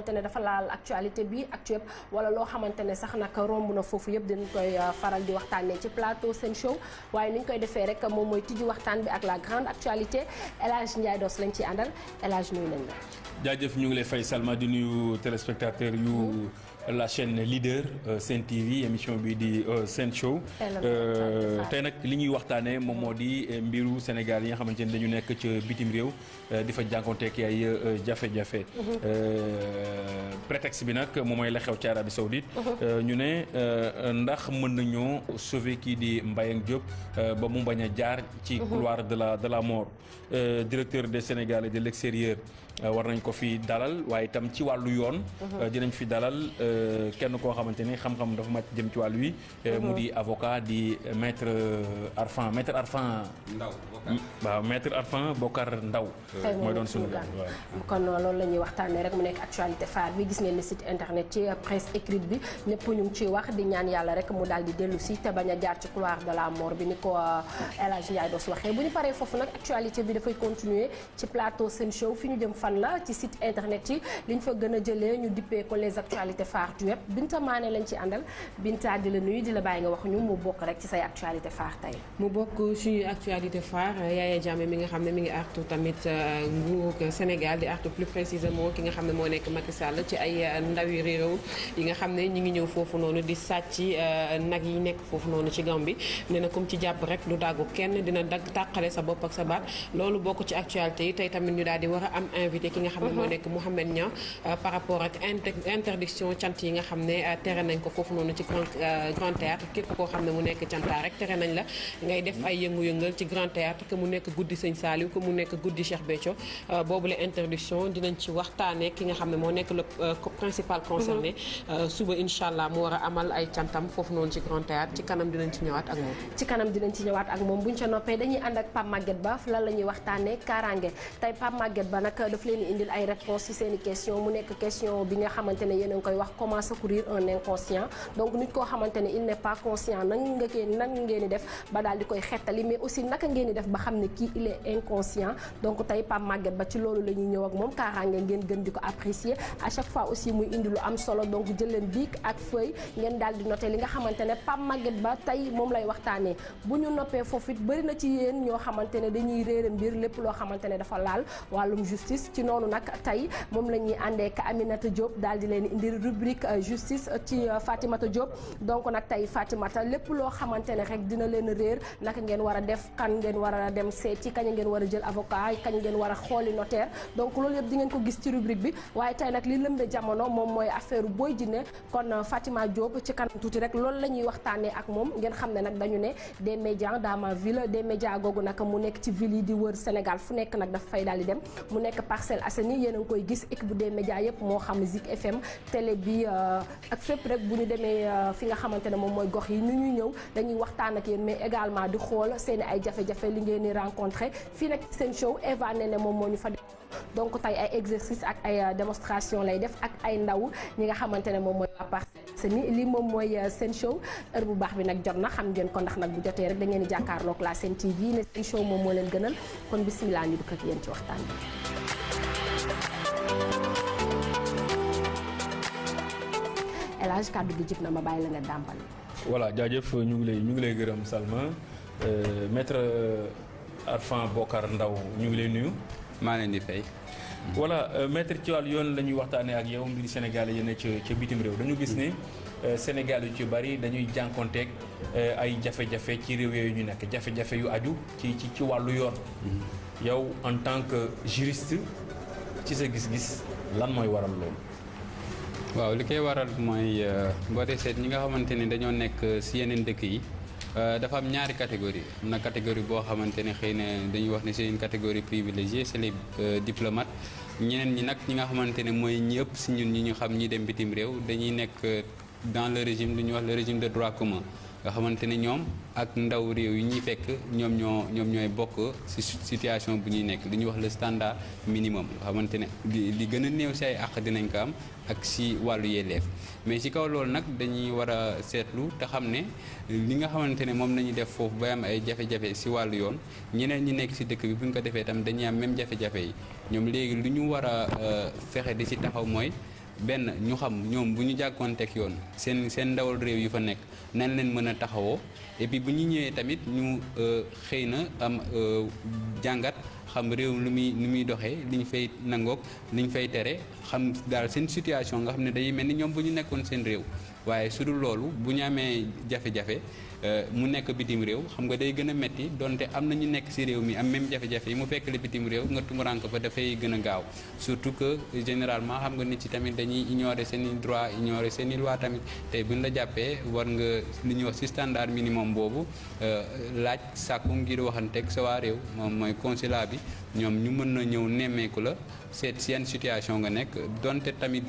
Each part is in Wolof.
te ne dafa laal actualité bi actuelle wala loo xamante ne sax nag romb na foofu yëpp dinañ koy faral di waxtaanee ci plateau Sen Show waaye ni ñu koy defee rek moom mooy tijji waxtaan bi ak la grande actualité El Hadj Ndiaye Doss lañ ciy àndal El Hadj nuyu nañ la. jaajëf ñu ngi lay fay Salma di nuyu téléspectateur yu la chaîne leader Sen TV émission bi di Sen Show tey nag li ñuy waxtaanee moom moo di mbiru Sénégal yi nga xamante ne dañu nekk ci bitim réew di fa jànkonteek ay jafe-jafe prétexte bi nag moom mooy la xew ci Arabie Saoudite ñu ne ndax mën nañoo sauver kii di Mbayang Diop ba mu bañ a jaar ci couloir de la mort directeur des Sénégalais de l'extérieur war nañ ko fi dalal waaye itam ci wàllu yoon dinañ fi dalal kenn koo xamante ni xam-xam dafa màcc jëm ci wàllu wi mu di avocat di maître Arfan Ndaw waaw maître Arfan Bokar Ndaw mooy doon sunu gan kon loolu la ñuy waxtaanee rek mu nekk actualité phare bi gis ngeen ne site internet ci presse écrite bi ñëpp ñu ngi ciy wax di ñaan yàlla rek mu daal di dellu si te bañ a jaar ci couloir de la mort bi ni ko El Hadj Ndiaye Doss waxee bu ñu paree foofu nag actualité bi dafay continuer ci plateau Sen Show fi ñu jëm fan la ci site internet yi liñ fa gën a jëlee ñu dippee ko les actualités phares du web Binta Mané lañ ci àndal Binta di la nuyu di la bàyyi nga wax ñu mu bokk rek ci say actualité phare tey. mu bokk suñu actualité phare Yaya Jammeh mi nga xam ne mi ngi artu tamit nguuru Sénégal di artu plus précisément ki nga xam ne moo nekk Macky Sall ci ay ndawi réew yi nga xam ne ñi ngi ñëw foofu noonu di sàcc nag yi nekk foofu noonu ci Gambie nee na comme ci jàpp rek du dàggu kenn dina dagg tàqale sa bopp ak sa baat loolu bokk ci actualité yi tey tamit ñu daal di war a am invité ki nga xam ne moo nekk Mouhamed Niang par rapport ak interdiction cant yi nga xam ne tere nañ ko foofu noonu ci grand théâtre képp koo xam ne mu nekk cantaa rek tere nañ la ngay def ay yëngu-yëngal ci grand théâtre que mu nekk guddi Sëñ Saliou que mu nekk guddi Cheikh Béthio boobu la interdiction dinañ ci waxtaanee ki nga xam ne moo nekk le principal concerné suba incha allah mu war a amal ay cantam foofu noonu ci grand théâtre ci kanam dinañ ci ñëwaat ak moom. ci kanam dinañ ci ñëwaat ak moom buñ ca noppee dañuy ànd ak Pape Maguette Ba lan la ñuy waxtaanee kaaraange tey Pape Maguette Ba nag daf leen indil ay réponses ci seen i question mu nekk question bi nga xamante ne yéen a ngi koy wax comment secourir un inconscient donc nit koo xamante ne il n'est pas conscient nan ngeen di def ba daal di koy xettali mais aussi naka ngeen di def ba xam ne kii il est inconscient donc tey Pape Maguette Ba ci loolu la ñuy ñëw ak moom kaaraange ngeen gën di ko apprécier à chaque fois aussi muy indi lu am solo donc jël leen bic ak feuille ngeen daal di noter li nga xamante ne Pape Maguette Ba tey moom lay waxtaanee bu ñu noppee foofu it bëri na ci yéen ñoo xamante ne dañuy réere mbir lépp loo xamante ne dafa laal wàllum justice ci noonu nag tey moom la ñuy àndee ak Aminata Diop daal di leen indi rubrique justice ci Fatimata Diop donc nag tey Fatimata lépp loo xamante ne rek dina leen réer naka ngeen war a def kan ngeen war a dem seet ci kañ ngeen war a jël avocat kañ ngeen war a xooli notaire donc loolu yëpp di ngeen ko gis ci rubrique bi waaye tey nag li lëmbe jamono moom mooy affaire Boy Djiné kon Fatima Diop ci kanam tuuti rek loolu la ñuy waxtaanee ak moom ngeen xam ne nag dañu ne des médias dans ma ville des médias googu nag mu nekk ci ville yi di wër Sénégal fu nekk nag dafa fay daal di dem mu nekk Parcelles Assainies yéen a ngi koy gis équipe bu des médias yëpp moo xam Zik FM télé bi ak fépp rek bu ñu demee fi nga xamante ne moom mooy gox yi ni ñuy ñëw dañuy waxtaan ak yéen mais également di xool seen ay jafe-jafe li ngeen di rencontré fii nag Sen Show Eva ne moom moo ñu fa donc tey ay exercice ak ay démonstration lay def ak ay ndaw ñi nga xamante ne moom mooy waa Parcelles Assainies lii moom mooy Sen Show heure bu baax bi nag jot na xam ngeen ko ndax nag bu jotee rek da ngeen di jàkkaarloog la Sen TV ne Sen Show moom moo leen gënal kon bismillah ñu dugg ak yéen ci waxtaan bi. El Hadj kàddu gi jib na ma bàyyi la nga dàmpal. voilà jaajëf ñu ngi lay gërëm Salma maître Arfan Bokar Ndaw ñu ngi lay nuyu. maa leen di fay. voilà maître ci wàllu yoon la ñuy waxtaanee ak yow mbiri Sénégal yi ne ca bitim réew dañu gis ne Sénégal yu ci bari dañuy jànkonteeg ay jafe-jafe ci réew yooyu ñu nekk jafe-jafe yu aju ci wàllu yoon. yow en tant que juriste ci sa gis-gis lan mooy waral loolu. waaw li koy waral mooy boo dee seet ñi nga xamante ne dañoo nekk ci yeneen dëkk yi dafa am ñaari catégorie am na catégorie boo xamante ne xëy na dañuy wax ne c'est une catégorie privilégiée c'est les diplomates ñeneen ñi nag ñi nga xamante ne mooy ñi ëpp ci ñun ñi ñu xam ñi dem bitim réew dañuy nekk dans le régime lu ñuy wax le régime de droit commun nga xamante ne ñoom ak ndaw réew yi ñuy fekk ñoom ñooy bokk ci situation bu ñuy nekk li ñuy wax le standard minimum nga xamante ne li gën a néew ci ay àq dinañ ko am ak ci wàllu yelleef mais ci kaw loolu nag dañuy war a seetlu te xam ne li nga xamante ne moom nañu def foofu ba am ay jafe-jafe ci wàllu yoon ñeneen ñi nekk ci dëkk bi bu ñu ko defee tam dañuy am même jafe-jafe yi ñoom léegi lu ñu war a fexe di ci taxaw mooy benn ñu xam ñoom bu ñu jàkkoonteeg yoon seen ndawal réew yi fa nekk nañ leen mën a taxawoo et puis bu ñu ñëwee tamit ñu xëy na am jàngat xam réew lu muy doxee li ñu fay nangook li ñu fay tere xam daal seen situation nga xam ne day mel ni ñoom bu ñu nekkoon seen réew waaye su dul loolu bu ñu amee jafe-jafe mu nekk bitim réew xam nga day gën a metti donte am na ñu nekk ci réew mi am même jafe-jafe yi mu fekk la bitim réew nga tumurank fa dafay gën a gaaw surtout que généralement xam nga nit ci tamit dañuy ignorer seen i droit ignorer seen i loi tamit tey bu ñu la jàppee war nga li ñuy wax ci standard minimum boobu laaj sàkku ngir waxanteeg sa waa réew moom mooy consulat bi ñoom ñu mën na ñëw nemmeeku la seet si yenn situation nga nekk donte tamit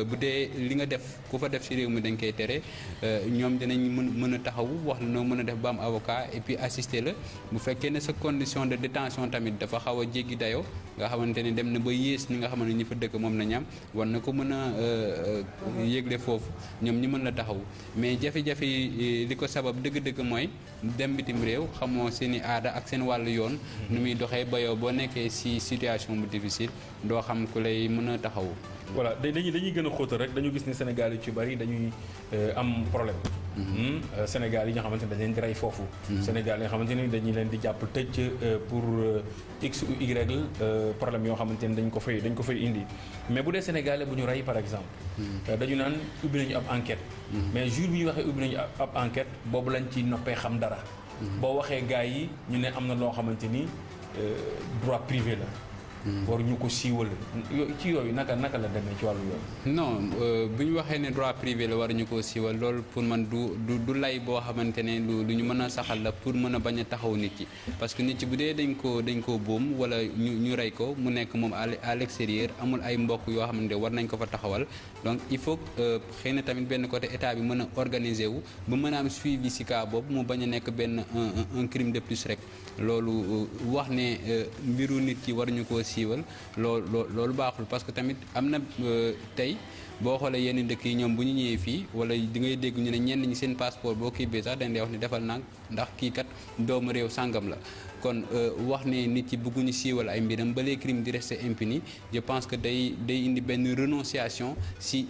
bu dee li nga def ku fa def ci réew mi dañ koy tere ñoom dinañ mën a taxaw wax la noo mën a def ba am avocat et puis assister la bu fekkee ne sa condition de détention tamit dafa xaw a jéggi dayoo nga xamante ne dem na ba yées ñi nga xamante ne ñi fa dëkk moom la ñam war na ko mën a yégle foofu ñoom ñi mën la taxaw mais jafe-jafe yi li ko sabab dëgg-dëgg mooy dem bitim réew xamoo seen i aada ak seen wàllu yoon nu muy doxee ba yow boo nekkee ci situation bu difficile doo xam ku lay mën a taxawu. voilà dañuy gën a xóotal rek dañu gis ne Sénégal yi ci bari dañuy am problème. Sénégal yi nga xamante ne dañ leen di rey foofu. Sénégal yi nga xamante ne dañuy leen di jàpp tëj pour x ou y problème yoo xamante ne dañ ko fay indi mais bu dee Sénégalais bu ñu rey par exemple. dañu naan ubbi nañu ab enquête. mais jour bi ñu waxee ubbi nañu ab enquête boobu lañ ci noppee xam dara. boo waxee gars yi ñu ne am na loo xamante ni droit privé la. war ñu ko siiwal ci yooyu naka la demee ci wàllu yoon. non bu ñu waxee ne droit privé la war ñu koo siiwal loolu pour man du lay boo xamante ne lu ñu mën a saxal la pour mën a bañ a taxaw nit ki parce que nit ki bu dee dañ koo boom wala ñu rey ko mu nekk moom à l'extérieur amul ay mbokk yoo xamante ne war nañ ko fa taxawal donc il faut xëy na tamit benn côté état bi mën a organiser wu ba mën a am suivi ci cas boobu mu bañ a nekk benn un crime de plus rek loolu wax ne mbiru nit ki war ñu koo siiwal loolu baaxul parce que tamit am na tey boo xoolee yenn dëkk yi ñoom bu ñu ñëwee fii wala di ngay dégg ñu ne ñenn ñi seen passeport boo kii bee sax dañ lay wax ni defal nag ndax kii kat doomu réew sàngam la kon wax ne nit ci bëgguñu siiwal ay mbiram ba les crimes di rester impunis je pense que day indi benn renonciation si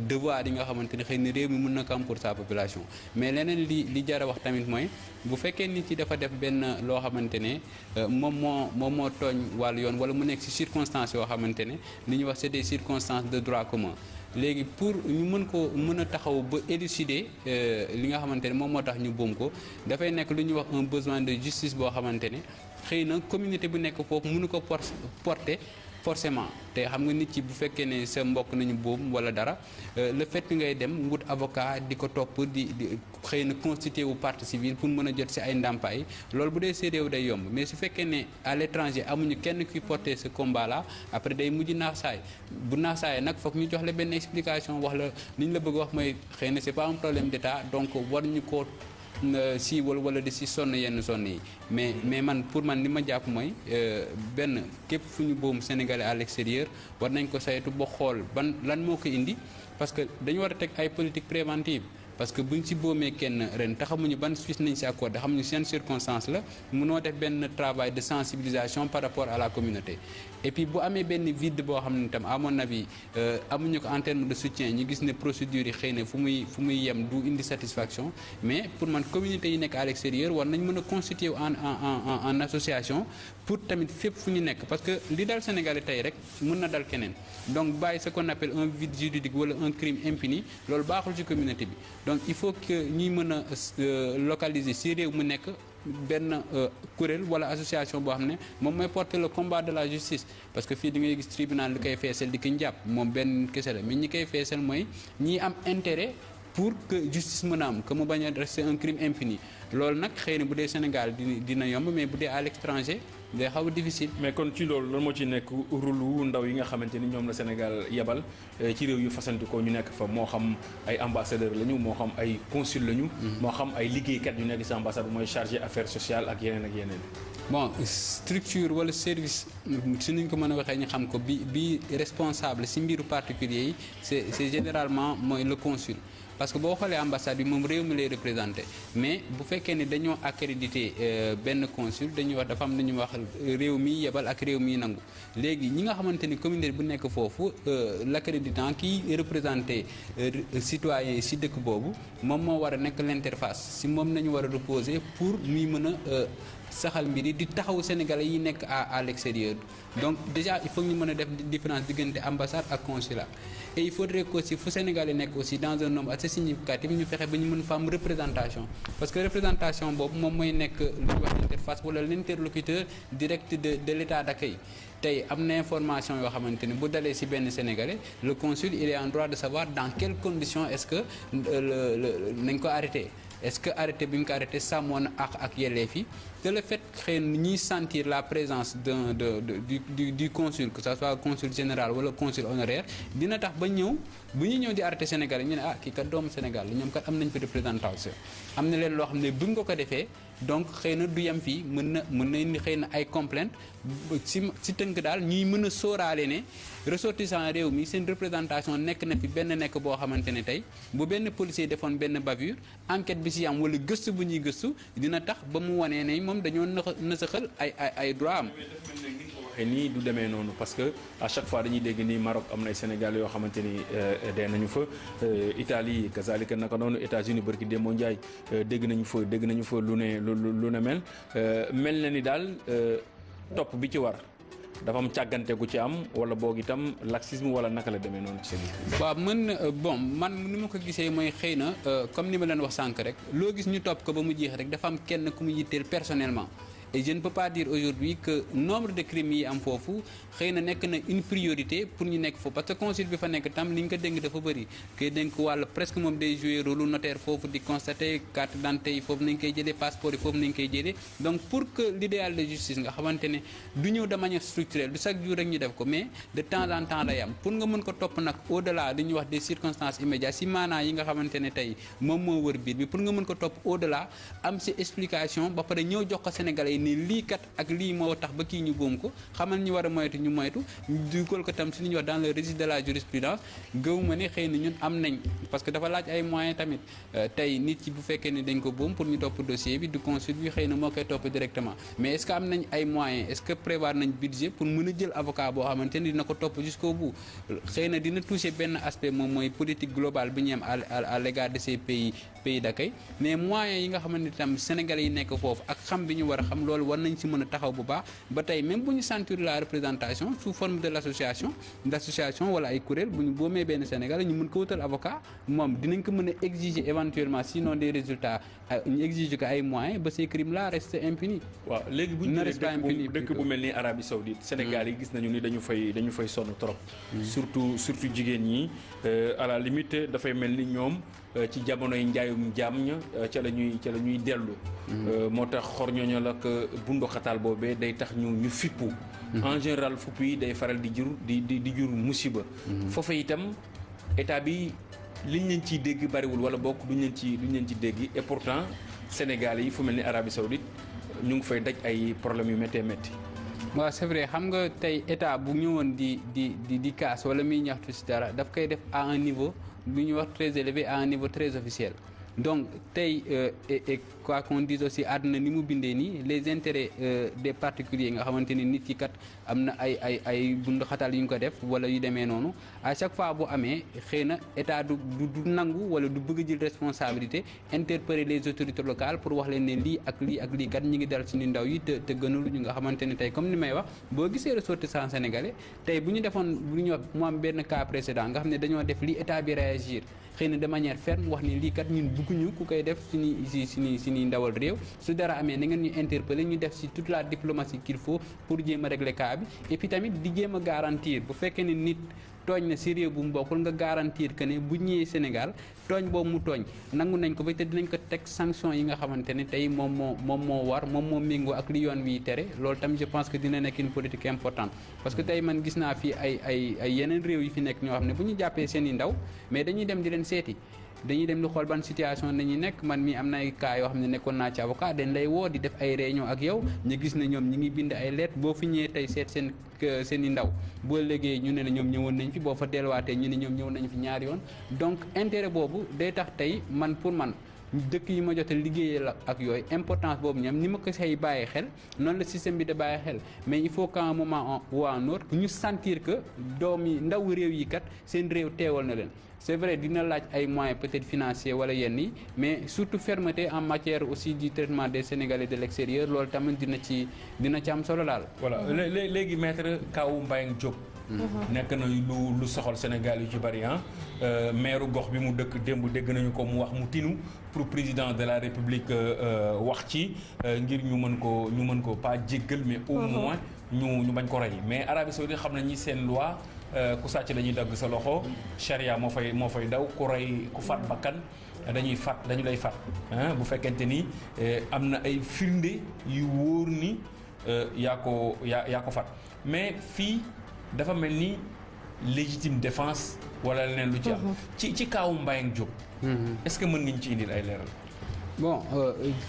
devoir yi nga xamante ne xëy na réew mi mën na ko am pour sa population mais leneen li jar a wax tamit mooy bu fekkee nit ci dafa def benn loo xamante ne moom moo tooñ wàllu yoon wala mu nekk ci circonstances yoo xamante ne li ñuy wax c'est des circonstances de droit commun léegi pour ñu mën a taxaw ba élucider li nga xamante ne moom moo tax ñu boom ko dafay nekk lu ñuy wax un besoin de justice boo xamante ne xëy na communauté bu nekk foofu mënu ko porter forcément te xam nga nit ci bu fekkee ne sa mbokk nañu boom wala dara le fait que ngay dem wut avocat di ko topp di xëy na constitué wu partie civile pour mën a jot ci ay ndàmpaay loolu bu dee réew day yomb mais su fekkee ne à l'étranger amuñu kenn kuy porter ce combat là après day mujj naax saay bu naax saay nag foog ñu jox la benn explication wax la li ñu la bëgg wax mooy xëy na c'est pas un problème d'état donc war ñu ko si wala di si sonn yenn sonn yi mais man pour man li ma jàpp mooy benn képp fu ñu boom sénégalais à l'extérieur war nañ ko saytu ba xool lan moo ko indi parce que dañu war a teg ay politique préventive parce que buñ ci boomee kenn ren te xamuñu ban suite nañ ci accordé xamuñu seen circonstance la mënoo def benn travail de sensibilisation par rapport à la communauté et puis bu amee benn vide boo xam ne tam à mon avis amuñu ko en terme de soutien ñu gis ne procédures yi xëy na fu muy yem du indi satisfaction mais pour man communauté yi nekk à l'extérieur war nañ mën a constituer en association pour tamit fépp fu ñu nekk parce que li dal Sénégalais tey rek mën na dal keneen donc bàyyi ce qu'on appelle un vide juridique wala un crime impuni loolu baaxul ci communauté bi donc il faut que ñuy mën a localiser ci réew mu nekk benn kuréel wala association boo xam ne moom mooy porter le combat de la justice parce que fii di ngay gis tribunal li koy feesal di ki njàpp moom benn kese la mais ñi koy feesal mooy ñi am intérêt pour que justice mën a am que mu bañ a rester un crime impuni loolu nag xëy na bu dee Sénégal dina yomb mais bu dee à l'étranger day xaw a difficile. mais kon ci loolu lan moo ci nekk rôle ndaw yi nga xamante ni ñoom la Sénégal yebal ci réew yu fasanti ko ñu nekk fa moo xam ay ambassadeur lañu moo xam ay consul lañu. moo xam ay liggéeykat yu nekk ci ambassade bu mooy chargé affaires sociales ak yeneen ak yeneen. bon structure wala service su ñu ko mën a waxee ñu xam ko bi responsable ci mbiru particulier yi c'est généralement mooy le consul parce que boo xoolee ambassade bi moom réew mi lay représenté mais bu fekkee ne dañoo accrédité benn consul dañuy wax dafa am lu ñuy wax réew mi yebal ak réew mi nangu léegi ñi nga xamante ni communauté bu nekk foofu l'accréditant kii représenté citoyens yi si dëkk boobu moom moo war a nekk l'interface si moom nañu war a reposer pour muy mën a saxal mbir yi di taxaw sénégalais yi nekk à l'extérieur donc déjà il faut ñu mën a def différence diggante ambassade ak consulat et il faudrait que aussi fu sénégalais nekk aussi dans un nombre assez significatif ñu fexe ba ñu mën fa am représentation parce que représentation boobu moom mooy nekk lu ñuy wax l'interface wala l'interlocuteur direct de l'état d'accueil tey am na information yoo xamante ni bu dalee ci benn sénégalais le consul il est en droit de savoir dans quelles conditions est-ce que nañ ko arrêté est-ce que arrêté bi ñu ko arrêté sàmmoon ak yelleef yi te le fait xëy na ñuy sentir la présence du consul que ça soit consul général wala consul honoraire dina tax ba ñëw bu ñu ñëw di arrêté Sénégal ñu ne kii kat doomu Sénégal la ñoom kat am nañ fi représentation am na leen loo xam ne bu ñu ko defee donc xëy na du yem fii mën na indi xëy na ay complainte ci tënk daal ñuy mën a sóoraale ne ressortissant réew mi seen représentation nekk na fi benn nekk boo xamante ne tey bu benn policier defoon benn bavure enquête bi ci am wala gëstu bu ñuy gëstu dina tax ba mu wanee ne moom dañoo nasaxal ay droit am. waxee nii du demee noonu parce que à chaque fois dañuy dégg ni Maroc am na ay Sénégal yoo xamante ni dee nañu fa Italie kazalika naka noonu États-Unis barki Demba Ndiaye dégg nañu fa lu ne mel na ni daal topp bi ci war dafa am càggante gu ci am wala boog itam laxisme wala naka la demee noonu ci sa waaw man ni ma ko gisee mooy xëy na comme ni ma leen wax sànq rek loo gis ñu topp ko ba mu jeex rek dafa am kenn ku mu yitteel personnellement et je ne peux pas dire aujourd'hui que nombre de crimes yi am foofu xëy na nekk na une priorité pour ñu nekk foofu parce que consul bi fa nekk tam li ñu ko dénk dafa bëri koy dénk wàll presque moom day jouer rôle notaire foofu di constater carte d'identité yi foofu nañ koy jëlee passeport yi foofu nañ koy jëlee donc pour que l'idéal de justice nga xamante ne du ñëw de manière structurelle du chaque jour rek ñu def ko mais de temps en temps day am pour nga mën ko topp nag au delà li ñuy wax des circonstances immédiates si maanaa yi nga xamante ne tey moom moo wër biir bi pour nga mën ko topp au delà am si explication ba pare ñëw jox ko Sénégalais ni lii kat ak lii moo tax ba kii ñu boom ko xamal ñu war a moytu ñu moytu dugal ko tam si li ñuy wax dans le registre de la jurisprudence gëwuma ne xëy na ñun am nañ parce que dafa laaj ay moyens tamit tey nit ci bu fekkee ne dañ ko boom pour ñu topp dossier bi du consul bi xëy na moo koy topp directement mais est-ce que am nañ ay moyens est-ce que prévoir nañ budget pour mën a jël avocat boo xamante ni dina ko topp jusqu'au bout xëy na dina toucher benn aspect moom mooy politique globale bi ñu am à l'égard de ces pays d'accueil mais moyens yi nga xamante ni tam sénégalais yi nekk foofu ak xam bi ñu war a xam loolu war nañ ci mën a taxaw bu baax ba tey même bu ñu sentir la représentation sous forme de l'association wala ay kuréel bu ñu boomee benn Sénégal ñu mën ko wutal avocat moom dinañ ko mën a exiger éventuellement sinon des résultats ñu exiger ko ay moyens ba ces crimes là restent impunis. waaw léegi bu ñu jëlee dëkk bu mel ni Arabie Saoudite Sénégal yi gis nañu ni dañu fay sonn trop. surtout jigéen ñi à la limite dafay mel ni ñoom. ci jamonoy njaayum jaam ña ca la ñuy dellu. moo tax xor ñooñu la que bundu xataal boobee day tax ñu fippu. en général fippu yi day faral di jur musiba. foofu itam état bi liñ leen ciy dégg bariwul wala bokk duñ leen ci dégg et pourtant Sénégal yi fu mel ni Arabie Saoudite ñu ngi fay daj ay problèmes yu méttee métti. waaw c'est vrai xam nga tey état bu ñëwoon di kaas wala muy ñaxtu ci dara daf koy def à un niveau. bu ñuy wax très élevé à un niveau très officiel donc tey et quoi qu'on dise aussi àdduna ni mu bindee nii les intérêts des particuliers nga xamante ni nit yi kat am na ay bundu xatal yu ñu ko def wala yu demee noonu à chaque fois bu amee xëy na état du nangu wala du bëgg jël responsabilité interpeller les autorités locales pour wax leen ne lii ak lii kat ñi ngi dal suñu ndaw yi te gënul ñu nga xamante ne tey comme ni may wax boo gisee ressortissants sénégalais tey bu ñu defoon bu ñu wax mu am benn cas précédent nga xam ne dañoo def lii état bi réagir xëy na de manière ferme wax ni lii kat ñun bëgguñu ku koy def suñuy ndawal réew su dara amee na ngeen ñu interpeller ñu def ci toute la diplomatie qu'il faut pour jéem a régler cas bi et puis tamit di jéem a garantir bu fekkee ne nit tooñ na ci réew bu mu bokkul nga garantir que ne bu ñëwee Sénégal tooñ boobu mu tooñ nangu nañ ko ba te dinañ ko teg sanction yi nga xamante ne tey moom moo war moom moo méngoo ak li yoon wi tere loolu tamit je pense que dina nekk une politique importante parce que tey man gis naa fi ay yeneen réew yi fi nekk ñoo xam ne bu ñu jàppee seen i ndaw mais dañuy dem di leen seeti dañuy dem di xool ban situation nañuy nekk. Man mi am na ay cas yoo xam ne nekkoon naa ci avocat dañ lay woo di def ay réunion ak yow ñu gis ne ñoom ñi ngi bind ay lettres boo fi ñëwee tey seet seen i ndaw boo léegi ñu ne la ñoom ñëwoon nañ fi boo fa delluwaatee ñu ne ñoom ñëwoon nañ fi ñaari yoon donc intérêt boobu day tax tey man pour man dëkk yi ma jot a liggéeyee la ak yooyu importance boobu ñoom ni ma ko say bàyyi xel noonu la système bi da bàyyi xel mais il faut qu'à un moment ou à un autre ñu sentir que doomi ndaw réew yi kat seen réew teewal na leen. C'est vrai dina laaj ay moyens peut-être financiers wala yenn yi mais surtout fermeté en matière aussi du traitement des Sénégalais de l'extérieur loolu tamit dina ci am solo daal. voilà léegi maître kaw Mbayang Diop. nekk na lu soxal Sénégal yu ci bari maire gox bi mu dëkk démb dégg nañu ko mu wax mu tinu pour président de la République wax ci ngir ñu mën ko pas jéggal mais au moins ñu bañ ko rey mais Arabie Saoudite xam nañu seen loi. ku sàcc dañuy dagg sa loxo charia moo fay daw ku rey ku faat bakkan dañu lay faat bu fekkente ni am na ay firnde yu wóor ni yaa ko faat mais fii dafa mel ni légitime défense wala leneen lu ci am ci kaawu Mbayang Diop est-ce que mën nga ñu ci indil ay leeral. Bon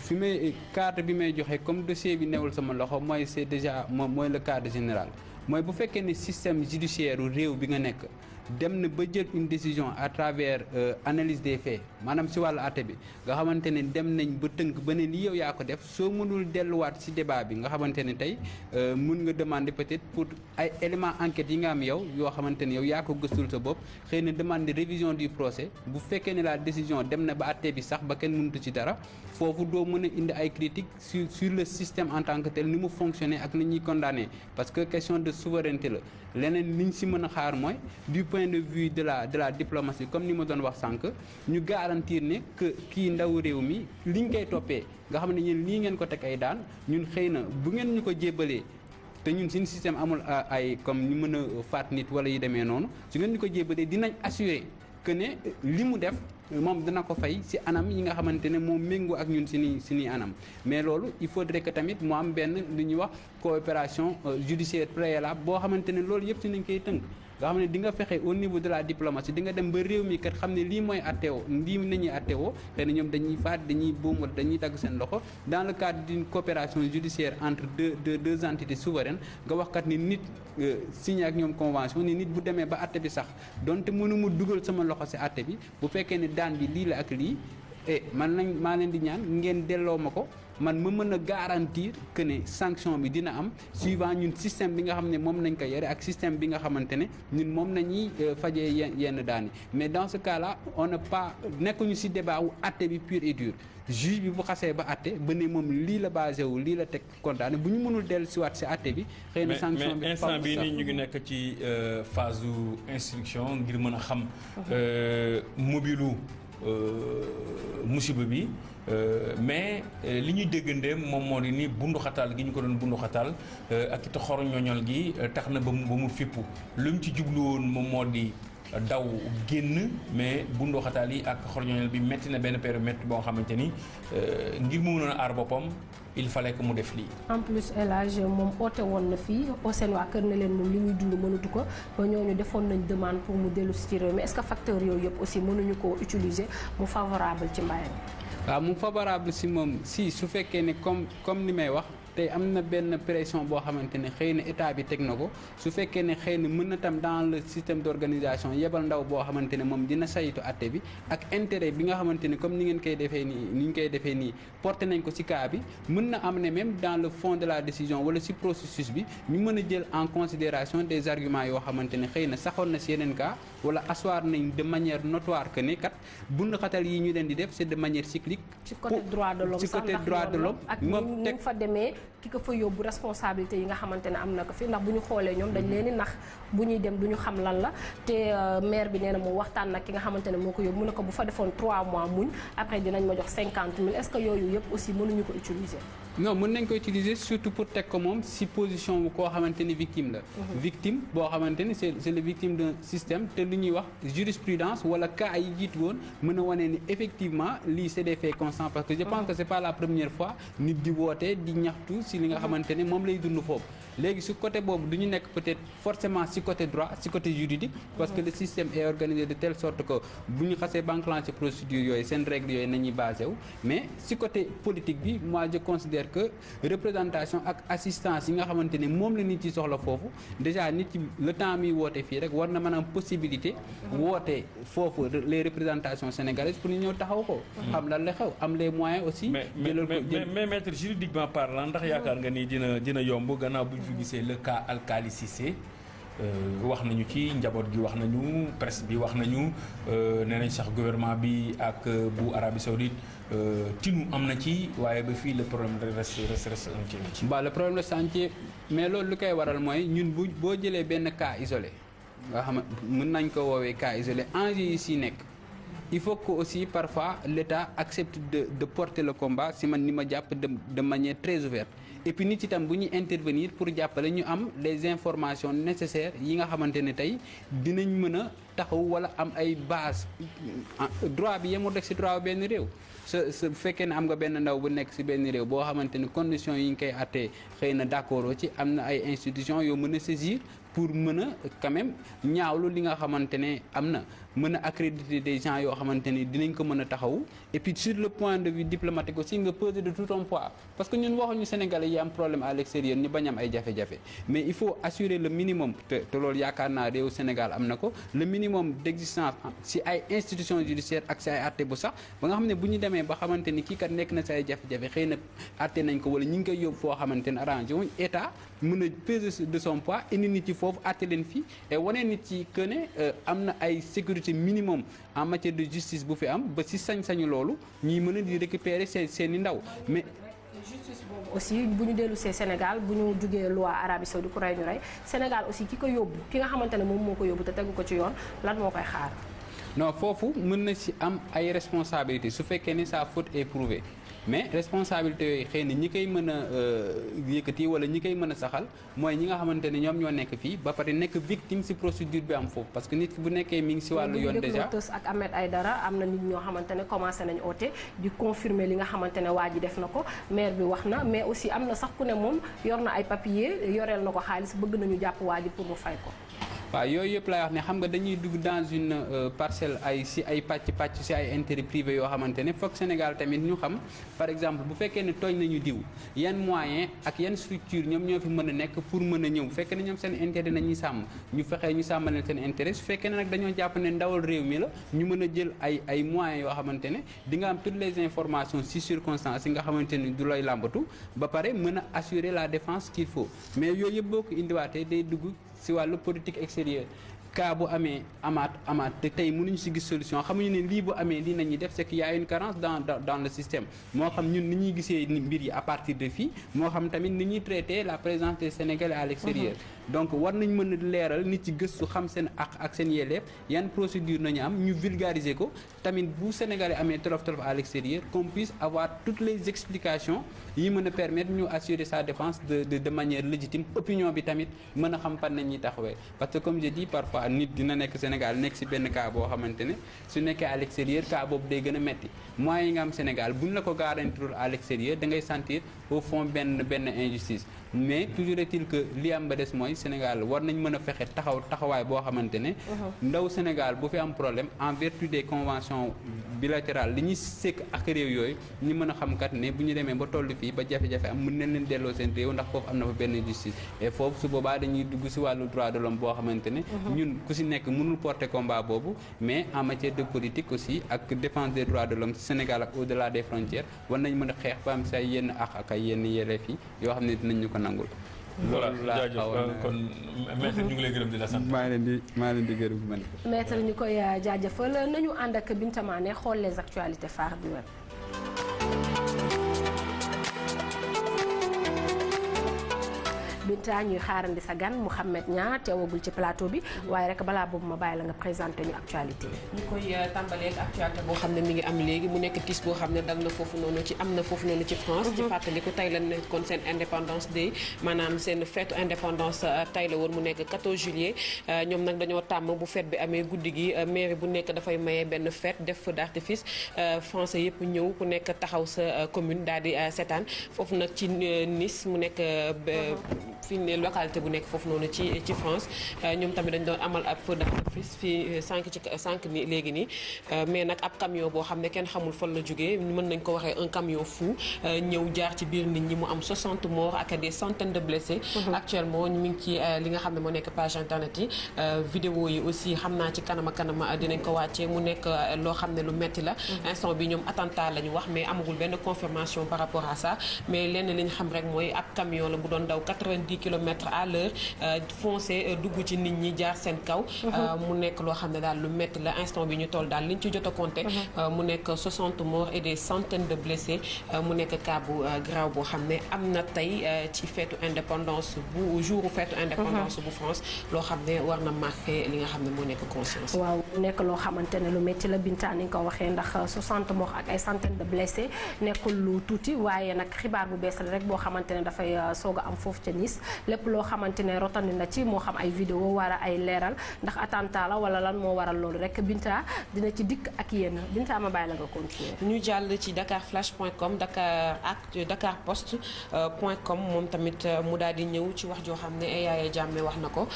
fi may cadre bi may joxe comme dossier bi newul sama loxo mooy c'est déjà mooy le cadre général mooy bu fekkee ne système judiciaire réew bi nga nekk dem na ba jël une décision à travers analyse des faits maanaam si wàllu àtte bi nga xamante ne dem nañ ba tënk ba ne lii yow yaa ko def soo mënul delluwaat si débat bi nga xamante ne tey mun nga demander peut-être pour ay éléments enquête yi nga am yow yoo xamante ne yow yaa ko gëstul sa bopp xëy na demander révision du procès bu fekkee ne la décision dem na ba àtte bi sax ba kenn mënut ci dara foofu doo mën a indi ay critiques sur le système en tant que tel ni mu fonctionner ak ni ñuy condamner parce que question de souveraineté la leneen liñ si mën a xaar mooy du point de vue de la diplomatie comme ni ma doon wax sànq ñu garantir ne que kii ndaw réew mi liñ koy toppee nga xam ne ñun lii ngeen ko teg ay daan ñun xëy na bu ngeen ñu ko jébbalee te ñun suñu système amul ay comme ñu mën a faat nit wala yi demee noonu su ngeen ñu ko jébbalee dinañ assurer que ne li mu def moom dana ko fay ci anam yi nga xamante ne moom méngoo ak ñun suñuy anam mais loolu il faudrait que tamit mu am benn lu ñuy wax coopération judiciaire préalable boo xamante ne loolu yëpp ci nañ koy tënk nga xam ne di nga fexe au niveau de la diplomatie di nga dem ba réew mi kat xam ne lii mooy attewoo lii nañuy attewoo xëy na ñoom dañuy faat dañuy boom wala dañuy dagg seen loxo dans le cadre d'une coopération judiciaire entre deux entités souveraines nga wax kat ni nit signé ak ñoom convention ni nit bu demee ba atte bi sax donte mënuma dugal sama loxo ci atte bi bu fekkee ne daan bi lii la ak lii maa leen di ñaan ngeen delloo ma ko man ma mën a garantir que ne sanction bi dina am suivant ñun système bi nga xam ne moom nañ ko yore ak système bi nga xamante ne ñun moom nañuy fajee yenn daan yi mais dans ce cas là on n'est pas nekkuñu ci débat wu atte bi pur et dur juge bi bu xasee ba atte ba ne moom lii la basé wu lii la teg condamné bu ñu mënul dellu siwaat ci atte bi xëy na sanction bi mais instant bii nii ñu ngi nekk ci phase instruction ngir mën a xam mobilu musiba bi mais li ñuy déggandeem moom moo di ni bunduxataal gi ñu ko doon bunduxataal ak it xor ñoñol gi tax na ba mu fippu lu mu ci jublu woon moom moo di daw génn mais bunduxataal yi ak xor ñoñol bi métti na benn période métti boo xamante ni ngir mu mën a aar boppam il fallait que mu def lii. en plus El Hadj moom oote woon na fii au seen waa kër ne leen moom li muy dund mënatu ko ba ñooñu defoon nañ demande pour mu dellu si ci réew mi est-ce que facteur yooyu yëpp aussi mënuñu koo utiliser mu favorable ci Mbayang. waaw mu favorable si moom si su fekkee ne comme ni may wax tey am na benn pression boo xamante ne xëy na état bi teg na ko su fekkee ne xëy na mën na tam dans le système d'organisation yebal ndaw boo xamante ne moom dina saytu atte bi ak intérêt bi nga xamante ne comme ni ngeen koy defee nii porté nañ ko ci cas bi mën na am ne même dans le fond de la décision wala ci processus bi ñu mën a jël en considération des arguments yoo xamante ne xëy na saxoon na ci yeneen cas wala asseoir nañ de manière notoire que ne kat bund xatal yi ñu leen di def c'est de manière cyclique. ci côté droit de l'homme ci côté droit de l'homme ak ñu fa demee ki ko fa yóbbu responsabilité yi nga xamante ne am na ko fi ndax bu ñu xoolee ñoom dañ leen di nax bu ñuy dem du ñu xam lan la te maire bi nee na mu waxtaan nag ki nga xamante ne moo ko yóbbu mu ne ko bu fa defoon 3 mois muñ après dinañ ma jox 50 000 est-ce que yooyu yëpp aussi mënuñu ko utiliser. non mën nañ ko utiliser surtout pour teg ko moom ci position bu koo xamante ni victime la. victime boo xamante ni c'est le victime d'un système te lu ñuy wax jurisprudence wala cas yi jiitu woon mën a wane ni effectivement lii c'est des faits constants parce que je pense que c'est pas la première fois nit di woote di ñaxtu ci li nga xamante ne moom lay dund foofu léegi si côté boobu du ñu nekk peut-être forcément si côté droit si côté juridique parce que le système est organisé de telle sorte que bu ñu xasee ba enclenché procédure yooyu seen règles yooyu nañuy basé wu mais si côté politique bi moi je considère que représentation ak assistance yi nga xamante ne moom la nit yi soxla foofu déjà nit yi le temps mi woote fii rek war na mën a am possibilité woote foofu les représentations sénégalaises pour ñu ñëw taxaw ko xam lan la xew am les moyens aussi mais maître juridiquement parlant ndax yaakaar nga ni dina yomb gannaaw bu ñu fi gisee le cas Alkali Cissé wax nañu ci njaboot gi wax nañu presse bi wax nañu nee nañ sax gouvernement bi ak bu Arabie Saoudite tinu am na ci waaye ba fii le problème reste entier ci. le problème reste entier mais loolu lu koy waral mooy ñun boo jëlee benn cas isolé nga xam mën nañ ko woowee cas isolé enjeu yi si nekk il faut que aussi parfois l'État accepte de porter le combat si man ni ma jàpp de manière très ouverte. Et puis nit itam bu ñuy intervenir pour jàppale ñu am les informations nécessaires yi nga xamante ne tey dinañ mën a taxaw wala am ay base droit bi yemul rek ci droit benn réew su fekkee ne am nga benn ndaw bu nekk ci benn réew boo xamante ne conditions yi ñu koy attee xëy na d'accord ci am na ay institutions yoo mën a saisir pour mën a quand même ñaawlu li nga xamante ne am na mën a accréditer des gens yoo xamante ne dinañ ko mën a taxawu et puis sur le point de vue diplomatique aussi nga peser de tout ton poids parce que ñun waxuñu Sénégalais yi am problème à l'extérieur ñu bañ am ay jafe-jafe mais il faut assurer le minimum te loolu yaakaar naa réew Sénégal am na ko le minimum d'existence ci ay institutions judiciaires ak ci ay àtte bu sax ba nga xam ne bu ñu demee ba xamante ni kii kat nekk na ci ay jafe-jafe xëy na àtte nañ ko wala ñu ngi koy yóbbu foo xamante ne arrangé wuñ état mën a peser de son poids indi nit ci foofu àtte leen fii et wane nit ci que ne am na ay sécurité minimum en matière de justice bu fi am ba ci sañ-sañu loolu ñuy mën a di récupérer seen i ndaw mais justice boobu aussi bu ñu dellu see Sénégal bu ñu jugee loi Arabie Saoudite ku rey ñu rey Sénégal aussi ki ko yóbbu ki nga xamante ne moom moo ko yóbbu te tegu ko ci yoon lan moo koy xaar. non foofu mën na ci am ay responsabilités su fekkee ne sa faute est prouvée mais responsabilité yooyu xëy na ñi koy mën a yëkkati wala ñi koy mën a saxal mooy ñi nga xamante ne ñoom ñoo nekk fii ba pare nekk victime ci procédure bi am foofu parce que nit ki bu nekkee mi ngi ci wàllu yoon déjà Teuss ak Ahmed Aïdara am na nit ñoo xamante ne commencé nañ oote di confirmer li nga xamante ne waa ji def na ko maire bi wax na mais aussi am na sax ku ne moom yor na ay papier yoreel na ko xaalis bëgg nañu jàpp waa ji pour mu fay ko. waaw yooyu yëpp laay wax ne xam nga dañuy dugg dans une parcelle ci ay pàcc ci ay intérêt privé yoo xamante ne foog Sénégal tamit ñu xam par exemple bu fekkee ne tooñ nañu diw yan moyen ak yan structure ñoom ñoo fi mën a nekk pour mën a ñëw bu fekkee ne ñoom seen intérêt nañuy sàmm ñu fexee ñu sàmmaleen seen intérêt su fekkee ne nag dañoo jàpp ne ndawal réew mi la ñu mën a jël ay moyens yoo xamante ne di nga am toutes les informations ci circonstances yi nga xamante ne du lay làmbatu ba pare mën a assurer la défense qu'il faut mais yooyu yëpp boo ko indiwaatee day dugg ci wàllu politique extérieure cas bu amee amaat te tey mënuñu ci gis solution xamuñu ne lii bu amee lii nañuy def c'est qu'il y a une carence dans le système moo xam ñun ni ñuy gisee mbir yi à partir de fii moo xam tamit ni ñuy traiter la présence des Sénégalais à l'extérieur donc war nañ mën a leeral nit ci gëstu xam seen ak seen yelleef yan procédure nañu am ñu vulgariser ko tamit bu Sénégalais amee tolof à l'extérieur qu'on puisse avoir toutes les explications yi mën a permettre ñu assurer sa défense de manière légitime opinion bi tamit mën a xam fan nañuy taxawee parce que comme je dis parfois nit dina nekk Sénégal nekk ci benn cas boo xamante ne su nekkee à l'extérieur cas boobu day gën a metti moyens yi nga am Sénégal buñ la ko garantir à l'extérieur da ngay sentir au fond benn injustice mais toujours est-il que li am ba des mooy Sénégal war nañ mën a fexe taxawaay boo xamante ne ndaw Sénégal bu fi am problème en vertu des conventions bilatérales li ñuy sekk ak réew yooyu ñu mën a xam kat ne bu ñu demee ba toll fii ba jafe-jafe am mën nañ leen delloo seen réew ndax foofu am na fa benn justice et foofu su boobaa dañuy dugg ci wàllu droit de l'homme boo xamante ne ñun ku ci nekk mënul porter combat boobu mais en matière de politique aussi ak défense des droits de l'homme Sénégal ak au-delà des frontières war nañ mën a xeex ba am ci ay yenn ak ay yenn yelleef yi yoo xam ne dinañ ñu ko nangul. voilà jaajëf kon maître ñu ngi lay gërëm di la sant. maa leen di gërëm man. maître ñu koy jaajëfal nañu ànd ak Binta Mané xool les actualités phares du web. Binta ñuy xaarandi sa gan Mouhamed Niang teewagul ci plateau bi waaye rek balaa boobu ma bàyyi la nga présenté ñu actualité yi. ñu koy tàmbalee ak actualité boo xam ne mi ngi am léegi mu nekk tiis boo xam ne dal na foofu noonu ci France. ci fàttaliku tey la nekkoon seen indépendance day maanaam seen fête indépendance tey la woon mu nekk 14 juillet ñoom nag dañoo tàmm bu fête bi amee guddi gi mairie bu nekk dafay maye benn fête def feu d'artifice français yëpp ñëw ku nekk taxaw sa commune daal di seetaan foofu nag ci Nice mu nekk. fi ne localité bu nekk foofu noonu ci France ñoom tamit dañ doon amal ab feu d'artifice fii sànq ni léegi nii mais nag ab camion boo xam ne kenn xamul fan la jógee mën nañ ko waxee un camion fou ñëw jaar ci biir nit ñi mu am 60 morts ak des centaines de blessés. Actuellement ñu ngi ci li nga xam ne moo nekk page internet yi vidéo yi aussi xam naa ci kanama dinañ ko wàccee mu nekk loo xam ne lu metti la instant bi ñoom attentat la ñu wax mais amagul benn confirmation par rapport à ça mais lenn li ñu xam rek mooy ab camion la bu doon daw 90 kilomètres à l'heure foncé dugg ci nit ñi jaar seen kaw mu nekk loo xam ne daal lu metti la instant bi ñu toll daal liñ ci jot a compté mu nekk 60 morts et des centaines de blessés mu nekk cas bu grave boo xam ne am na tey ci feetu indépendance bu jouru feetu indépendance bu France loo xam ne war na marqué li nga xam ne moo nekk conscience. waaw mu nekk loo xamante ne lu métti la Binta ni nga ko waxee ndax 60 morts ak ay centaines de blessés nekkul lu tuuti waaye nag xibaar bu bees la rek boo xamante ne dafay soog a am foofu ca Nice lépp loo xamante ne rotandi na ci moo xam ay vidéo wala ay leeral ndax attentat la wala lan moo waral loolu rek Binta dina ci dikk ak yéen Binta ma bàyyi la nga continuer. ñu jàll ci dakarflash.com dakarpost.com moom tamit mu daal di ñëw ci wax joo xam ne Yaya Jammeh wax na ko.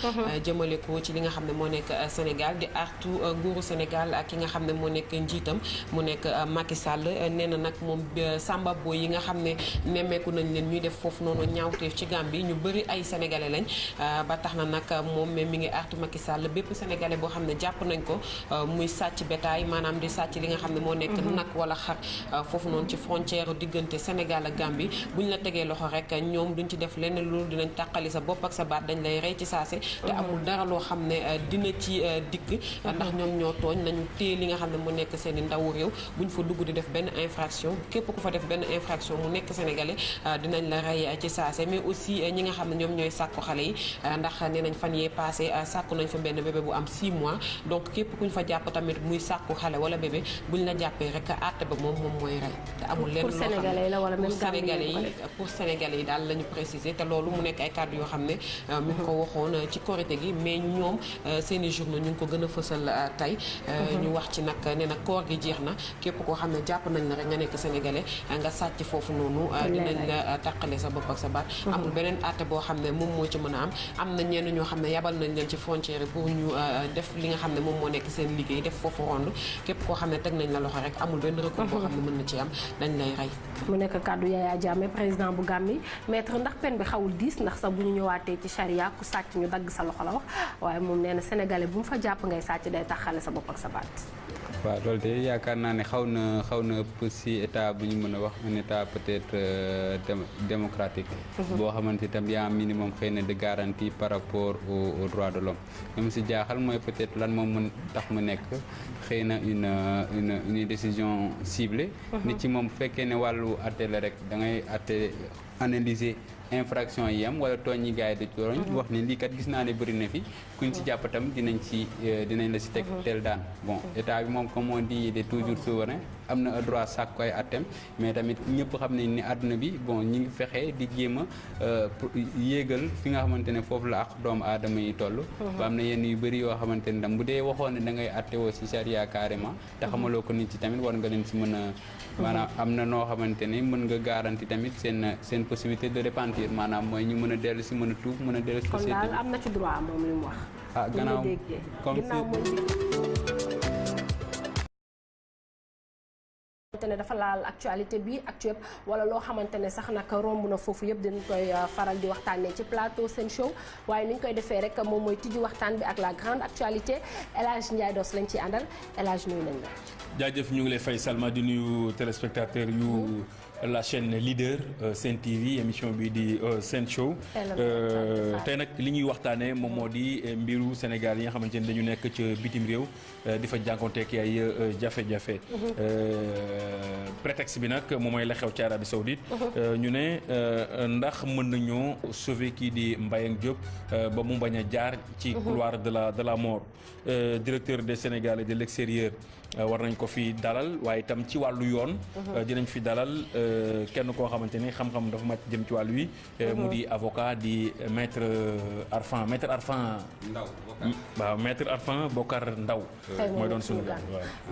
jëmale ko ci li nga xam ne moo nekk Sénégal di artu nguuru Sénégal ak ki nga xam ne moo nekk njiitam mu nekk Macky Sall nee na nag moom Samba Boy yi nga xam ne nemmeeku nañ leen ñuy def foofu noonu ñaawteef ci Gambie ñu bëri ay sénégalais lañ ba tax na nag moom mi ngi artu Macky Sall bépp sénégalais boo xam ne jàpp nañ ko muy sàcc bétail maanaam di sàcc li nga xam ne moo nekk nag wala xar foofu noonu ci frontière diggante Sénégal ak Gambie buñ la tegee loxo rek ñoom duñ ci def lenn loolu dinañ tàqali sa bopp ak sa baat dañ lay rey ci saase te amul dara loo xam ne dina ci dikk ndax ñoom ñoo tooñ nañu téye li nga xam ne mu nekk seen i ndawu réew buñ fa dugg di def benn infraction képp ku fa def benn infraction mu nekk sénégalais dinañ la rey ci saase mais aussi ñi nga xam ne ñoom ñooy sàkku xale yi ndax nee nañ fan yee passé sàkku nañ fa benn bébé bu am 6 mois donc képp kuñ fa jàpp tamit muy sàkku xale wala bébé buñ la jàppee rek àtte ba moom mooy rey te amul lenn loo xam ne pour sénégalais yi daal la ñu préciser te loolu mu nekk ay kàddu yoo xam ne mi ngi ko waxoon ci korité gi mais ñoom seen i journaux ñu ngi ko gën a fësal tey ñu wax ci nag ne nag koor gi jeex na képp koo xam ne jàpp nañ la rek nga nekk sénégalais nga sàcc foofu noonu dinañ la tàqale sa bopp ak sa baat amul beneen àtte boo xam ne moom moo ci mën a am na ñenn ñoo xam ne yabal nañ leen ci frontière yi pour ñu def li nga xam ne moom moo nekk seen liggéey def foofu ronde képp koo xam ne teg nañ la loxo rek amul benn recours boo xam ne mën na ci am dañ lay rey. mu nekk kàddu Yaya Jammeh président bu Gambie maître ndax peine bi xawul diis ndax sax bu ñu ñëwaatee ci charia ku sàcc ñu dagg sa loxo la wax waaye moom nee na sénégalais bu mu fa jàpp ngay sàcc day taxale sa bopp ak sa baat. waaw loolu de yaakaar naa ne xaw na ëpp si état bu ñu mën a wax un état peut-être démocratique. boo xamante itam y a un minimum xëy na de garantie par rapport aux droits de l'homme même si jaaxal mooy peut-être lan moom mën tax mu nekk xëy na une décision ciblée. nit ci moom bu fekkee ne wàllu àtte la rek da ngay àtte analyser infraction yi am wala tooñ yi gars yi di tooñ wax ni lii kat gis naa ne bëri na fi kuñ ci jàpp tam dinañ la si teg tel daan bon état bi moom comme on dit il est toujours souverain am na droit sàkku ay attem mais tamit ñëpp xam nañ ni àdduna bi bon ñi ngi fexe di jéem a yéegal fi nga xamante ne foofu la ak doomu aadama yi toll ba am na yenn yu bëri yoo xamante ne tam bu dee waxoon ne da ngay atte woo si charia carrément te xamaloo ko nit ci tamit war nga leen si mën a maanaam am na noo xamante ne mën nga garanti tamit seen possibilité de repentir maanaam mooy ñu mën a dellu si mën a tuub mën a dellu si société kon daal am na ci droit moom li mu wax. ah gannaaw comme te ne dafa laal actualité bi actuelle wala loo xamante ne sax nag romb na foofu yëpp dañ koy faral di waxtaanee ci plateau Sen Show waaye ni ñu koy defee rek moom mooy tijji waxtaan bi ak la grande actualité El Hadj Ndiaye Dos lañ ciy àndal El Hadj nuyu nañ la. jaajëf ñu ngi lay fay Salma di nuyu téléspectateur yu la chaîne leader Sen TV émission bi di Sen Show tey nag li ñuy waxtaanee moom moo di mbiru Sénégal yi nga xamante ne dañu nekk ci bitim réew di fa jànkonteek ay jafe-jafe prétexte bi nag moom mooy la xew ci Arabie Saoudite ñu ne ndax mën nañoo sauver kii di Mbayang Diop ba mu bañ a jaar ci couloir de la mort directeur des Sénégalais de l'extérieur war nañ ko ko fi dalal waaye itam ci wàllu yoon. dinañ fi dalal kenn koo xamante ni xam-xam dafa màcc jëm ci wàllu wi. mu di avocat di maître Arfan Ndaw. waaw maître Arfan Bokar Ndaw. mooy doon sunu gan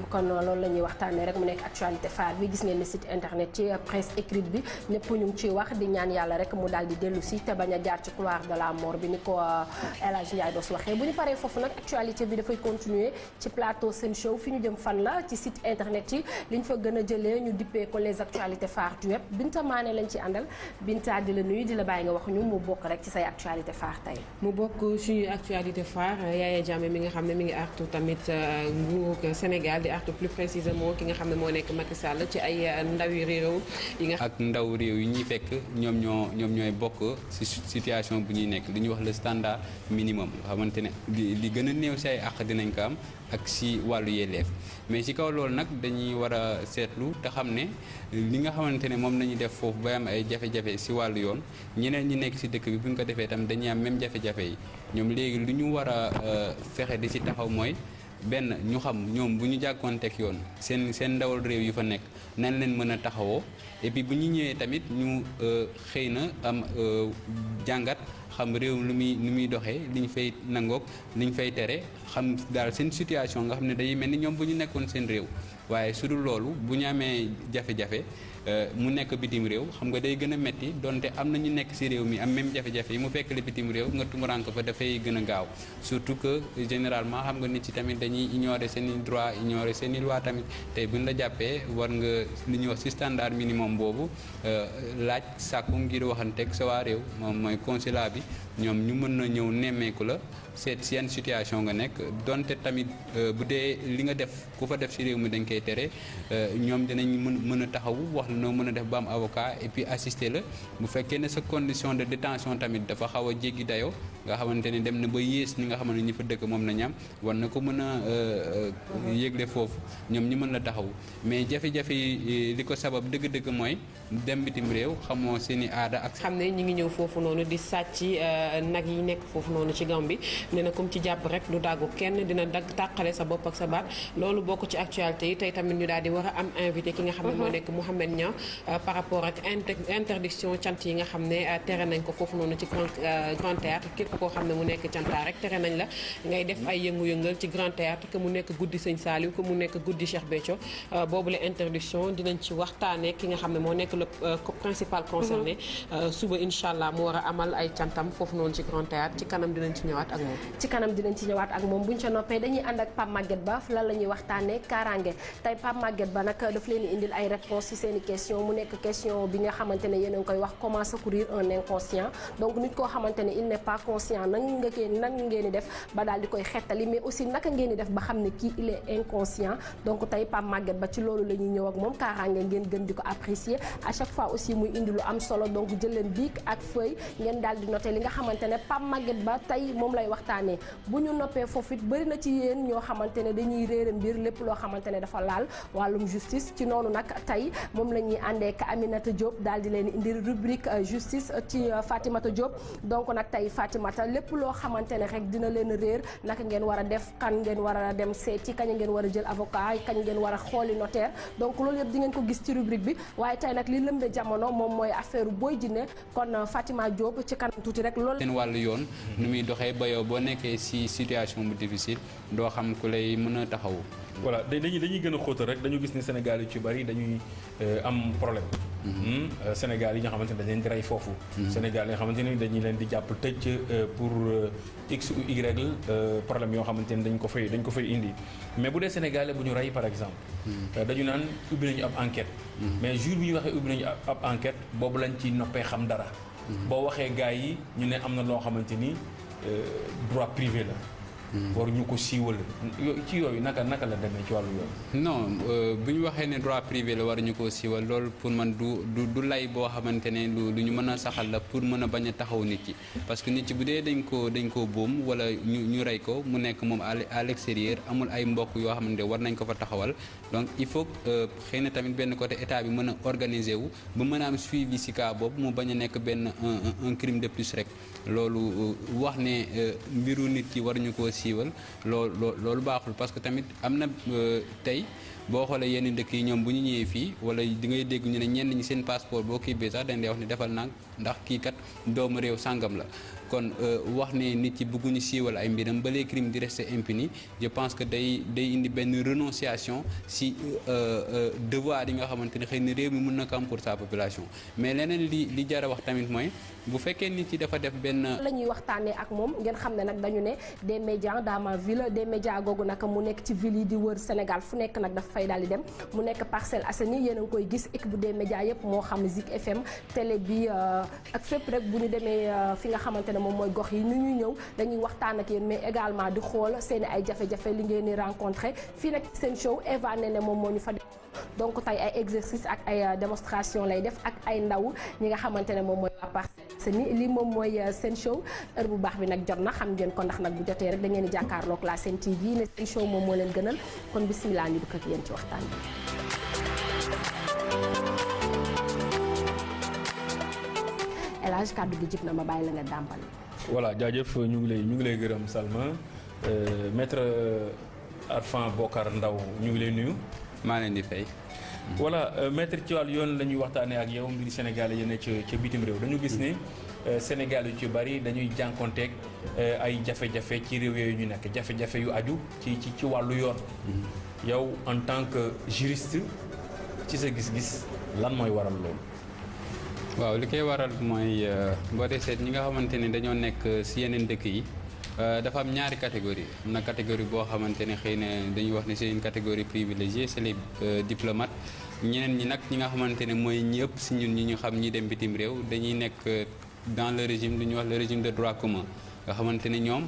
kon loolu la ñuy waxtaanee rek mu nekk actualité phare bi gis ngeen ne site internet ci presse écrite bi ñëpp ñu ngi ciy wax di ñaan yàlla rek mu daal di dellu si te bañ a jaar ci couloir de la mort bi ni ko El Hadj Ndiaye Doss waxee bu ñu paree foofu nag actualité bi dafay continuer ci plateau Sen Show fi ñu jëm fan la ci site internet yi li ñu fa gën a jëlee ñu dippee ko les actualités phares du web Binta Mané lañ ci àndal Binta di la nuyu di la bàyyi nga wax ñu mu bokk rek ci say actualité phare tey. mu bokk suñu actualité phare Yaya Jammeh mi nga xam ne mi ngi artu tamit nguurug Sénégal di artu plus précisément ki nga xam ne moo nekk Macky Sall ci ay ndawi réew yi nga. ak ndaw réew yi ñuy fekk ñoom ñooy bokk ci situation bu ñuy nekk li ñuy wax le standard minimum nga xamante ne li gën a néew ci ay àq dinañ ko am ak ci wàllu yelleef mais ci kaw loolu nag dañuy war a seetlu te xam ne li nga xamante ne moom nañu def foofu ba am ay jafe-jafe ci wàllu yoon ñeneen ñi nekk ci dëkk bi bu ñu ko defee tam dañuy am même jafe-jafe yi ñoom léegi lu ñu war a fexe di ci taxaw mooy benn ñu xam ñoom bu ñu jàkkoonteeg yoon seen ndawal réew yu fa nekk nañ leen mën a taxawoo et puis bu ñu ñëwee tamit ñu xëy na am jàngat xam réew lu muy doxee li ñu fay nangook li ñu fay tere xam daal seen situation nga xam ne day mel ni ñoom bu ñu nekkoon seen réew waaye su dul loolu bu ñu amee jafe-jafe mu nekk bitim réew xam nga day gën a metti donte am na ñu nekk ci réew mi am même jafe-jafe yi mu fekk la bitim réew nga tumurank fa dafay gën a gaaw surtout que généralement xam nga nit ci tamit dañuy ignorer seen i droit ignorer seen i loi tamit tey buñ la jàppee war nga li ñuy wax ci standard minimum boobu laaj sàkku ngir waxanteeg sa waa réew moom mooy consulat bi ñoom ñu mën na ñëw nemmeeku la seet si yan situation nga nekk donte tamit bu dee li nga def ku fa def ci réew mi dañ koy tere ñoom dinañ mën a taxawu wax la noo mën a def ba am avocat et puis assister la bu fekkee ne sa condition de détention tamit dafa xaw a jéggi dayoo nga xamante ne dem na ba yées ñi nga xamante ne ñi fa dëkk moom la ñam war na ko mën a yëgle foofu ñoom ñi mën la taxawu mais jafe-jafe yi li ko sabab dëgg-dëgg mooy dem bitim réew xamoo seen i aada ak. xam ne ñi ngi ñëw foofu noonu di sàcc nag yi nekk foofu noonu ci Gambie nee na comme ci jàpp rek du dàggu kenn dina dagg tàqale sa bopp ak sa baat loolu bokk ci actualité yi tey tamit ñu daal di war a am invité ki nga xam ne moo nekk Mouhamed Niang par rapport ak interdiction cant yi nga xam ne tere nañ ko foofu noonu ci grand théâtre képp koo xam ne mu nekk cantaa rek tere nañ la ngay def ay yëngu-yëngal ci grand théâtre que mu nekk guddi Sëñ Saliou que mu nekk guddi Cheikh Béthio boobu la interdiction dinañ ci waxtaanee ki nga xam ne moo nekk le principal concerné suba incha allah mu war a amal ay cantam foofu noonu ci grand théâtre ci kanam dinañ ci ñëwaat ak moom. ci kanam dinañ ci ñëwaat ak moom buñ ca noppee dañuy ànd ak Pape Maguette Ba lan la ñuy waxtaanee kaaraange tey Pape Maguette Ba nag daf leen indil ay réponses ci seen i question mu nekk question bi nga xamante ne yéen a ngi koy wax comment secourir un inconscient donc nit koo xamante ne il n'est pas conscient nan ngeen di def ba daal di koy xettali mais aussi naka ngeen di def ba xam ne kii il est inconscient donc tey Pape Maguette Ba ci loolu la ñuy ñëw ak moom kaaraange ngeen gën di ko apprécier à chaque fois aussi muy indi lu am solo donc jël leen bic ak feuille ngeen daal di noter li nga xamante ne Pape Maguette Ba tey moom lay waxtaanee bu ñu noppee foofu it bëri na ci yéen ñoo xamante ne dañuy réere mbir lépp loo xamante ne dafa laal wàllum justice ci noonu nag tey moom la ñuy àndee ak Aminata Diop daal di leen indi rubrique justice ci Fatimata Diop donc nag tey Fatimata lépp loo xamante ne rek dina leen réer naka ngeen war a def kan ngeen war a dem seeti kañ ngeen war a jël avocat kañ ngeen war a xooli notaire donc loolu yëpp di ngeen ko gis ci rubrique bi waaye tey nag li lëmbe jamono moom mooy affaire Boy Djiné kon Fatima Diop ci kanam tuuti rek loolu. seen wàllu yoon nu muy doxee ba yow boo nekkee ci situation bu difficile doo xam ku lay mën a taxawu. voilà dañuy gën a xóotal rek dañu gis ne Sénégal yu ci bari dañuy am problème. Sénégal yi nga xamante ne dañ leen di rey foofu. Sénégal yi nga xamante ne dañuy leen di jàpp tëj pour x ou y problème yoo xamante ne dañ ko fay indi mais bu dee Sénégalais bu ñu rey par exemple. dañu naan ubbi nañu ab enquête. mais jour bi ñu waxee ubbi nañu ab enquête boobu lañ ci noppee xam dara. boo waxee gars yi ñu ne am na loo xamante ni droit privé la. war ñu ko siiwal ci yooyu naka la demee ci wàllu yoon. non bu ñu waxee ne droit privé la war ñu koo siiwal loolu pour man du lay boo xamante ne lu ñu mën a saxal la pour mën a bañ a taxaw nit ki parce que nit ki bu dee dañ koo boom wala ñu rey ko mu nekk moom à l'extérieur amul ay mbokk yoo xamante ne war nañ ko fa taxawal donc il faut xëy na tamit benn côté état bi mën a organiser wu ba mën a am suivi ci cas boobu mu bañ a nekk benn un crime de plus rek loolu wax ne mbiru nit ki war ñu koo siiwal loolu baaxul parce que tamit am na tey boo xoolee yenn dëkk yi ñoom bu ñu ñëwee fii wala di ngay dégg ñu ne ñenn ñi seen passeport boo kii bee sax dañ lay wax ni defal nag ndax kii kat doomu réew sàngam la kon wax ne nit yi bëgguñu siiwal ay mbiram ba les crimes di rester impunis je pense que day indi benn renonciation si devoir yi nga xamante ne xëy na réew mi mën na ko am pour sa population mais leneen li jar a wax tamit mooy bu fekkee nit yi dafa def benn. la ñuy waxtaanee ak moom ngeen xam ne nag dañu ne des médias dans ma ville des médias googu nag mu nekk ci ville yi di wër Sénégal fu nekk nag dafa fay daal di dem mu nekk Parcelles Assainies yéen a ngi koy gis équipe bu des médias yëpp moo xam Zik FM télé bi ak fépp rek bu ñu demee fi nga xamante ne moom mooy gox yi ni ñuy ñëw dañuy waxtaan ak yéen mais également di xool seen ay jafe-jafe li ngeen di rencontré fii nag seen show Eva ne moom moo ñu fa donc tey ay exercice ak ay démonstration lay def ak ay ndaw ñi nga xamante ne moom mooy waa Parcelles Assainies lii moom mooy seen show heure bu baax bi nag jot na xam ngeen ko ndax nag bu jotee rek da ngeen di jàkkaarloog la Sen TV ne seen show moom moo leen gënal kon bismillah ñu dugg ak yéen ci waxtaan bi. El Hadj kàddu gi jib na ma bàyyi la nga dàmbal. voilà jaajëf ñu ngi lay gërëm Salma maître Arfan Bokar Ndaw ñu ngi lay nuyu. maa leen di fay. voilà maître ci wàllu yoon la ñuy waxtaanee ak yow mbiri Sénégal yi ne ca bitim réew dañu gis ne Sénégal yu ci bari dañuy jànkonteeg ay jafe-jafe ci réew yooyu ñu nekk jafe-jafe yu aju ci wàllu yoon. yow en tant que juriste ci sa gis-gis lan mooy waral loolu. waaw li koy waral mooy boo dee seet ñi nga xamante ne dañoo nekk si yeneen dëkk yi. dafa am ñaari catégorie am na catégorie boo xamante ne xëy na dañuy wax ne c'est une catégorie privilégiée c'est les diplomates ñeneen ñi nag ñi nga xamante ne mooy ñi ëpp si ñun ñi ñu xam ñi dem bitim réew dañuy nekk dans le régime lu ñuy wax le régime de droit commun nga xamante ne ñoom